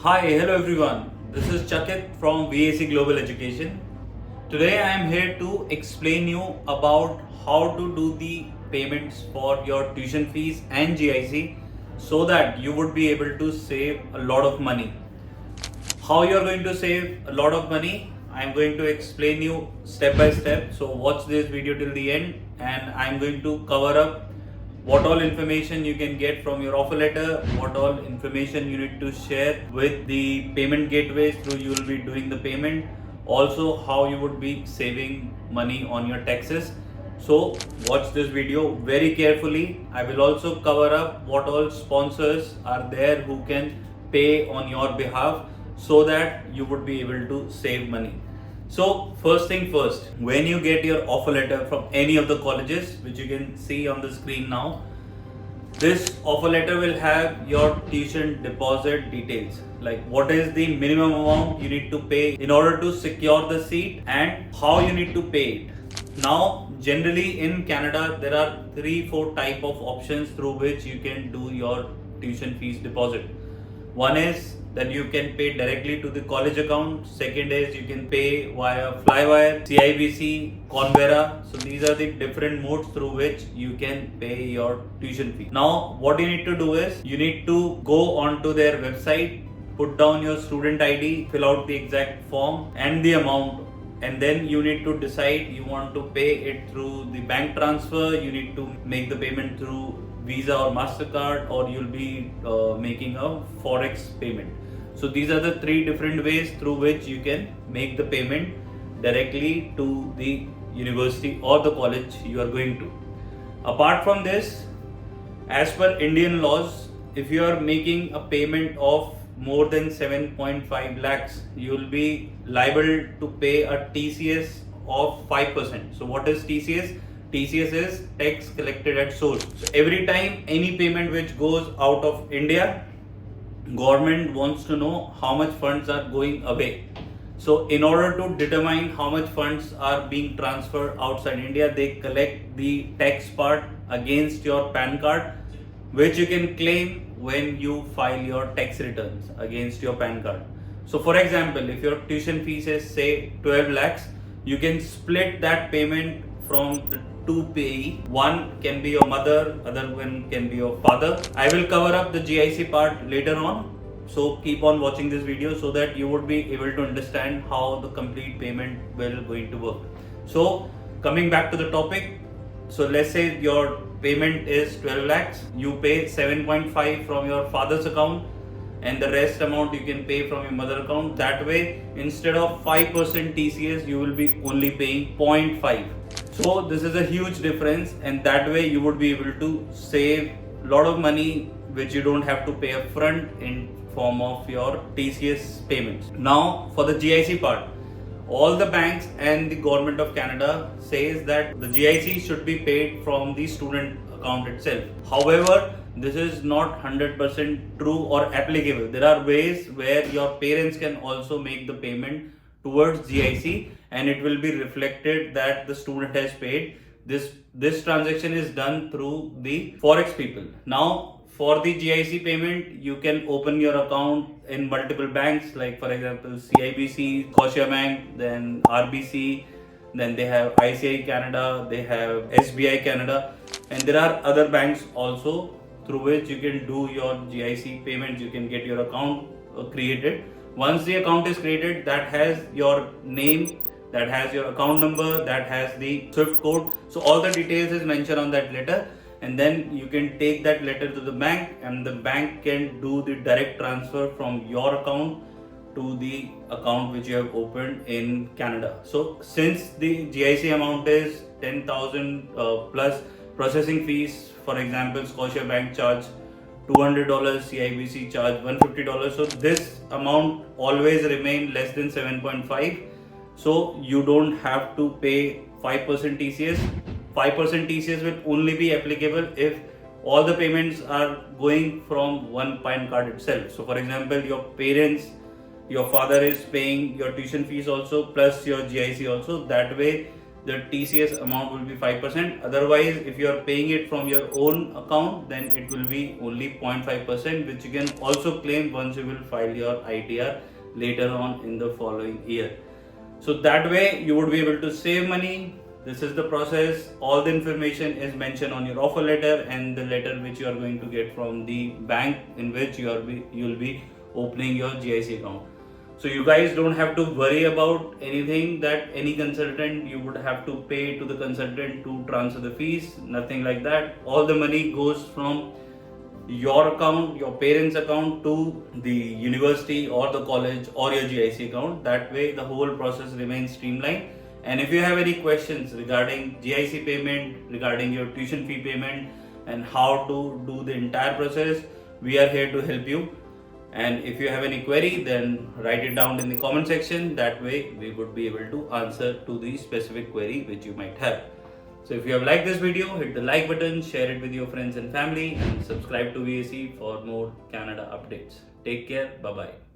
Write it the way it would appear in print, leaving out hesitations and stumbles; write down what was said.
Hi, hello everyone. This is Chakit from VAC Global Education. Today I am here to explain you about how to do the payments for your tuition fees and GIC so that you would be able to save a lot of money. How you are going to save a lot of money, I am going to explain you step by step. So watch this video till the end and I am going to cover up what all information you can get from your offer letter, what all information you need to share with the payment gateways through you will be doing the payment, also how you would be saving money on your taxes. So watch this video very carefully. I will also cover up what all sponsors are there who can pay on your behalf so that you would be able to save money. So first thing first, when you get your offer letter from any of the colleges, which you can see on the screen now, this offer letter will have your tuition deposit details, like what is the minimum amount you need to pay in order to secure the seat and how you need to pay it. Now, generally in Canada, there are 3-4 type of options through which you can do your tuition fees deposit. One is that you can pay directly to the college account. Second is you can pay via Flywire, CIBC, Convera. So these are the different modes through which you can pay your tuition fee. Now what you need to do is you need to go onto their website, put down your student ID, fill out the exact form and the amount, and then you need to decide you want to pay it through the bank transfer, you need to make the payment through Visa or MasterCard, or you'll be making a Forex payment. So these are the 3 different ways through which you can make the payment directly to the university or the college you are going to. Apart from this, as per Indian laws, if you are making a payment of more than 7.5 lakhs, you will be liable to pay a TCS of 5%. So what is TCS? TCS is tax collected at source. So every time any payment which goes out of India, government wants to know how much funds are going away. So in order to determine how much funds are being transferred outside India, they collect the tax part against your PAN card, which you can claim when you file your tax returns against your PAN card. So for example, if your tuition fees is say 12 lakhs, you can split that payment from the 2 payee. One can be your mother, other one can be your father. I will cover up the GIC part later on. So keep on watching this video so that you would be able to understand how the complete payment will going to work. So coming back to the topic, so let's say your payment is 12 lakhs, you pay 7.5 from your father's account and the rest amount you can pay from your mother account. That way, instead of 5% TCS, you will be only paying 0.5. So this is a huge difference, and that way you would be able to save a lot of money which you don't have to pay upfront in form of your TCS payments. Now for the GIC part, all the banks and the government of Canada says that the GIC should be paid from the student account itself. However, this is not 100% true or applicable. There are ways where your parents can also make the payment towards GIC and it will be reflected that the student has paid. This transaction is done through the Forex people. Now for the GIC payment, you can open your account in multiple banks, like for example CIBC, Scotiabank, then RBC, then they have ICI Canada, they have SBI Canada, and there are other banks also through which you can do your GIC payments. You can get your account created. Once the account is created, that has your name, that has your account number, that has the SWIFT code. So all the details is mentioned on that letter, and then you can take that letter to the bank and the bank can do the direct transfer from your account to the account which you have opened in Canada. So since the GIC amount is 10,000 plus processing fees, for example Scotiabank charge $200, CIBC charge $150, so this amount always remain less than 7.5. So you don't have to pay 5% TCS. 5% TCS will only be applicable if all the payments are going from one PAN card itself. So for example, your parents, your father is paying your tuition fees also plus your GIC also. That way the TCS amount will be 5%. Otherwise, if you are paying it from your own account, then it will be only 0.5%, which you can also claim once you will file your ITR later on in the following year. So that way you would be able to save money. This is the process. All the information is mentioned on your offer letter and the letter which you are going to get from the bank in which you will be opening your GIC account. So you guys don't have to worry about anything that any consultant you would have to pay to the consultant to transfer the fees. Nothing like that. All the money goes from your account, your parents' account to the university or the college or your GIC account. That way the whole process remains streamlined. And if you have any questions regarding GIC payment, regarding your tuition fee payment and how to do the entire process, we are here to help you. And if you have any query, then write it down in the comment section. That way we would be able to answer to the specific query which you might have. So if you have liked this video, hit the like button, share it with your friends and family, and subscribe to VAC for more Canada updates. Take care. Bye-bye.